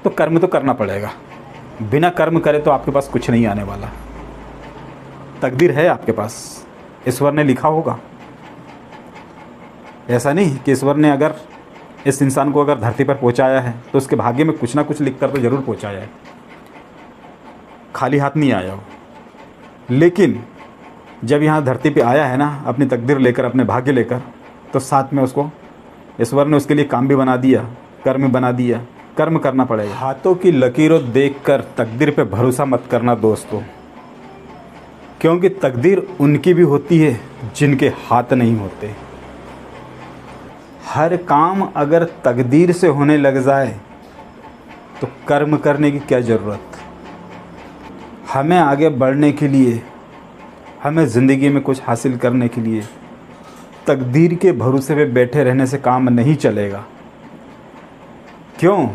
तो कर्म तो करना पड़ेगा। बिना कर्म करे तो आपके पास कुछ नहीं आने वाला। तकदीर है आपके पास, ईश्वर ने लिखा होगा। ऐसा नहीं कि ईश्वर ने अगर इस इंसान को अगर धरती पर पहुंचाया है तो उसके भाग्य में कुछ ना कुछ लिख कर तो ज़रूर पहुंचाया है, खाली हाथ नहीं आया हो। लेकिन जब यहाँ धरती पे आया है ना अपनी तकदीर लेकर, अपने भाग्य लेकर, तो साथ में उसको ईश्वर ने उसके लिए काम भी बना दिया, कर्म बना दिया। कर्म करना पड़ेगा। हाथों की लकीरों देखकर तकदीर पे भरोसा मत करना दोस्तों, क्योंकि तकदीर उनकी भी होती है जिनके हाथ नहीं होते। हर काम अगर तकदीर से होने लग जाए तो कर्म करने की क्या ज़रूरत। हमें आगे बढ़ने के लिए, हमें ज़िंदगी में कुछ हासिल करने के लिए तकदीर के भरोसे पे बैठे रहने से काम नहीं चलेगा। क्यों?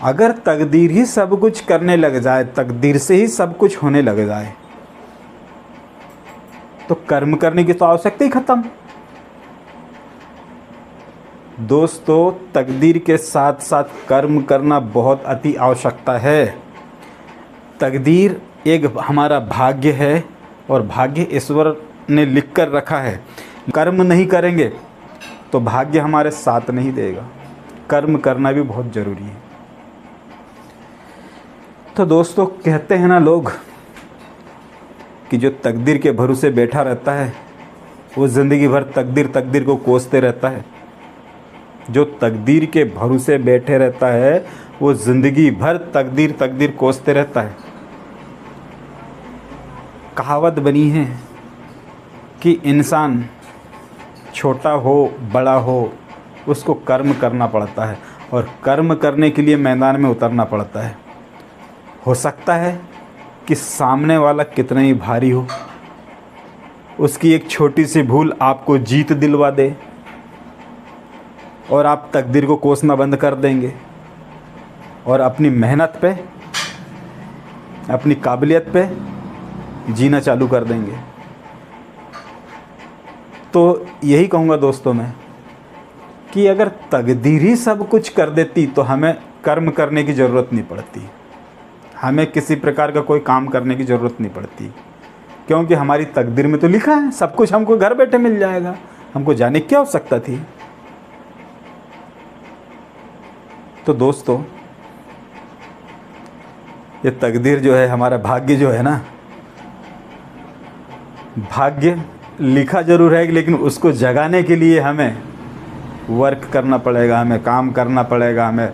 अगर तकदीर ही सब कुछ करने लग जाए, तकदीर से ही सब कुछ होने लग जाए, तो कर्म करने की तो आवश्यकता ही खत्म। दोस्तों, तकदीर के साथ साथ कर्म करना बहुत अति आवश्यकता है। तकदीर एक हमारा भाग्य है और भाग्य ईश्वर ने लिख कर रखा है। कर्म नहीं करेंगे तो भाग्य हमारे साथ नहीं देगा। कर्म करना भी बहुत ज़रूरी है। तो दोस्तों, कहते हैं ना लोग कि जो तकदीर के भरोसे बैठा रहता है वो ज़िंदगी भर तकदीर को कोसते रहता है। जो तकदीर के भरोसे बैठे रहता है वो ज़िंदगी भर तकदीर कोसते रहता है। कहावत बनी है कि इंसान छोटा हो बड़ा हो उसको कर्म करना पड़ता है, और कर्म करने के लिए मैदान में उतरना पड़ता है। हो सकता है कि सामने वाला कितना ही भारी हो, उसकी एक छोटी सी भूल आपको जीत दिलवा दे और आप तकदीर को कोसना बंद कर देंगे और अपनी मेहनत पे, अपनी काबिलियत पे जीना चालू कर देंगे। तो यही कहूँगा दोस्तों मैं कि अगर तकदीर ही सब कुछ कर देती तो हमें कर्म करने की ज़रूरत नहीं पड़ती, हमें किसी प्रकार का कोई काम करने की ज़रूरत नहीं पड़ती, क्योंकि हमारी तकदीर में तो लिखा है सब कुछ हमको घर बैठे मिल जाएगा। हमको जाने की क्या आवश्यकता थी। तो दोस्तों, ये तकदीर जो है, हमारा भाग्य जो है ना, भाग्य लिखा ज़रूर है लेकिन उसको जगाने के लिए हमें वर्क करना पड़ेगा, हमें काम करना पड़ेगा, हमें